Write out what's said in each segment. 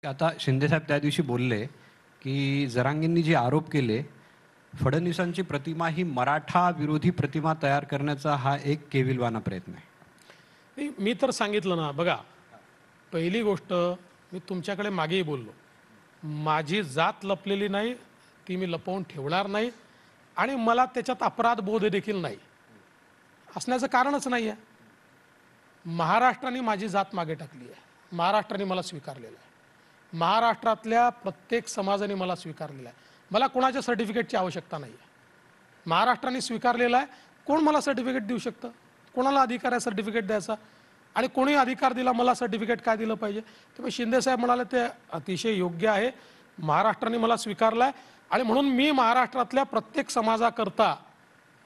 आता शिंदेसाहेब त्या दिवशी बोलले, की जरांगेंनी जे आरोप केले, फडणवीसांची प्रतिमा ही मराठा विरोधी प्रतिमा तयार करण्याचा हा एक केविलवाणा प्रयत्न आहे. मी तर सांगितलं ना, बघा, पहिली गोष्ट मी तुमच्याकडे मागेही बोललो, माझी जात लपलेली नाही, ती मी लपवून ठेवणार नाही आणि मला त्याच्यात अपराध बोध देखील नाही, असण्याचं कारणच नाही आहे. महाराष्ट्राने माझी जात मागे टाकली आहे, महाराष्ट्राने मला स्वीकारलेलं आहे, महाराष्ट्रातल्या प्रत्येक समाजाने मला स्वीकारलेलं आहे. मला कोणाच्या सर्टिफिकेटची आवश्यकता नाही आहे, महाराष्ट्राने स्वीकारलेलं आहे. कोण मला सर्टिफिकेट देऊ शकतं? कोणाला अधिकार आहे सर्टिफिकेट द्यायचा? आणि कोणी अधिकार दिला मला सर्टिफिकेट काय दिलं पाहिजे? त्यामुळे शिंदेसाहेब म्हणाले ते अतिशय योग्य आहे. महाराष्ट्राने मला स्वीकारलं आहे आणि म्हणून मी महाराष्ट्रातल्या प्रत्येक समाजाकरता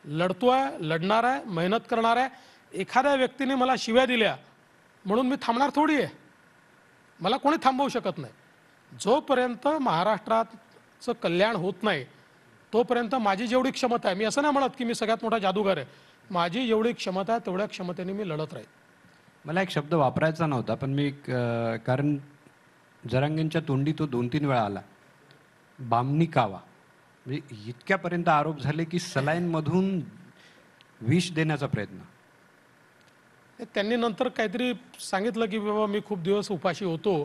लढतोय, लढणार आहे, मेहनत करणार आहे. एखाद्या व्यक्तीने मला शिव्या दिल्या म्हणून मी थांबणार थोडी आहे, मला कोणी थांबवू शकत नाही. जोपर्यंत महाराष्ट्राचं कल्याण होत नाही तोपर्यंत माझी जेवढी क्षमता आहे, मी असं नाही म्हणत की मी सगळ्यात मोठा जादूगार आहे, माझी जेवढी क्षमता आहे तेवढ्या क्षमतेने मी लढत राहील. मला एक शब्द वापरायचा नव्हता, पण मी कारण जरांगेंच्या तोंडी तो 2-3 वेळा आला, बामणी कावा. म्हणजे इतक्यापर्यंत आरोप झाले की सलाईनमधून विष देण्याचा प्रयत्न. त्यांनी नंतर काहीतरी सांगितलं की बाबा मी खूप दिवस उपाशी होतो,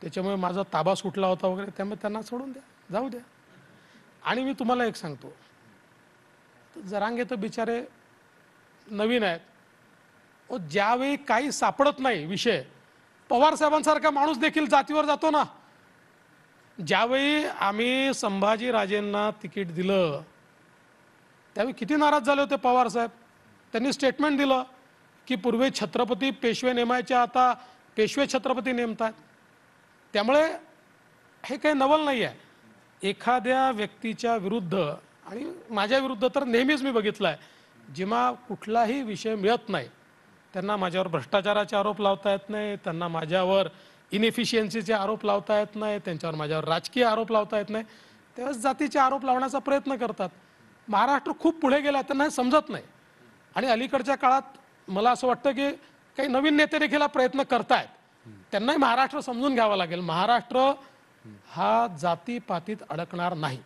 त्याच्यामुळे माझा ताबा सुटला होता वगैरे, त्यामुळे त्यांना सोडून द्या, जाऊ द्या. आणि मी तुम्हाला एक सांगतो, जरांगे तर बिचारे नवीन आहेत. ज्यावेळी काही सापडत नाही विषय, पवार साहेबांसारखा माणूस देखील जातीवर जातो ना. ज्यावेळी आम्ही संभाजीराजेंना तिकीट दिलं त्यावेळी किती नाराज झाले होते पवार साहेब. त्यांनी स्टेटमेंट दिलं की पूर्वी छत्रपती पेशवे नेमायचे, आता पेशवे छत्रपती नेमतात. त्यामुळे हे काही नवल नाही आहे. एखाद्या व्यक्तीच्या विरुद्ध, आणि माझ्या विरुद्ध तर नेहमीच मी बघितलं आहे, जेव्हा कुठलाही विषय मिळत नाही त्यांना माझ्यावर भ्रष्टाचाराचे आरोप लावता येत नाही, त्यांना माझ्यावर इनएफिशियन्सीचे आरोप लावता येत नाही, त्यांच्यावर माझ्यावर राजकीय आरोप लावता येत नाही, त्यावेळेस जातीचे आरोप लावण्याचा प्रयत्न करतात. महाराष्ट्र खूप पुढे गेला, त्यांना हे समजत नाही. आणि अलीकडच्या काळात मला असं वाटतं की काही नवीन नेते देखील हा प्रयत्न करतायत. त्यांनाही महाराष्ट्र समजून घ्यावा लागेल. महाराष्ट्र हा जातीपातीत अडकणार नाही.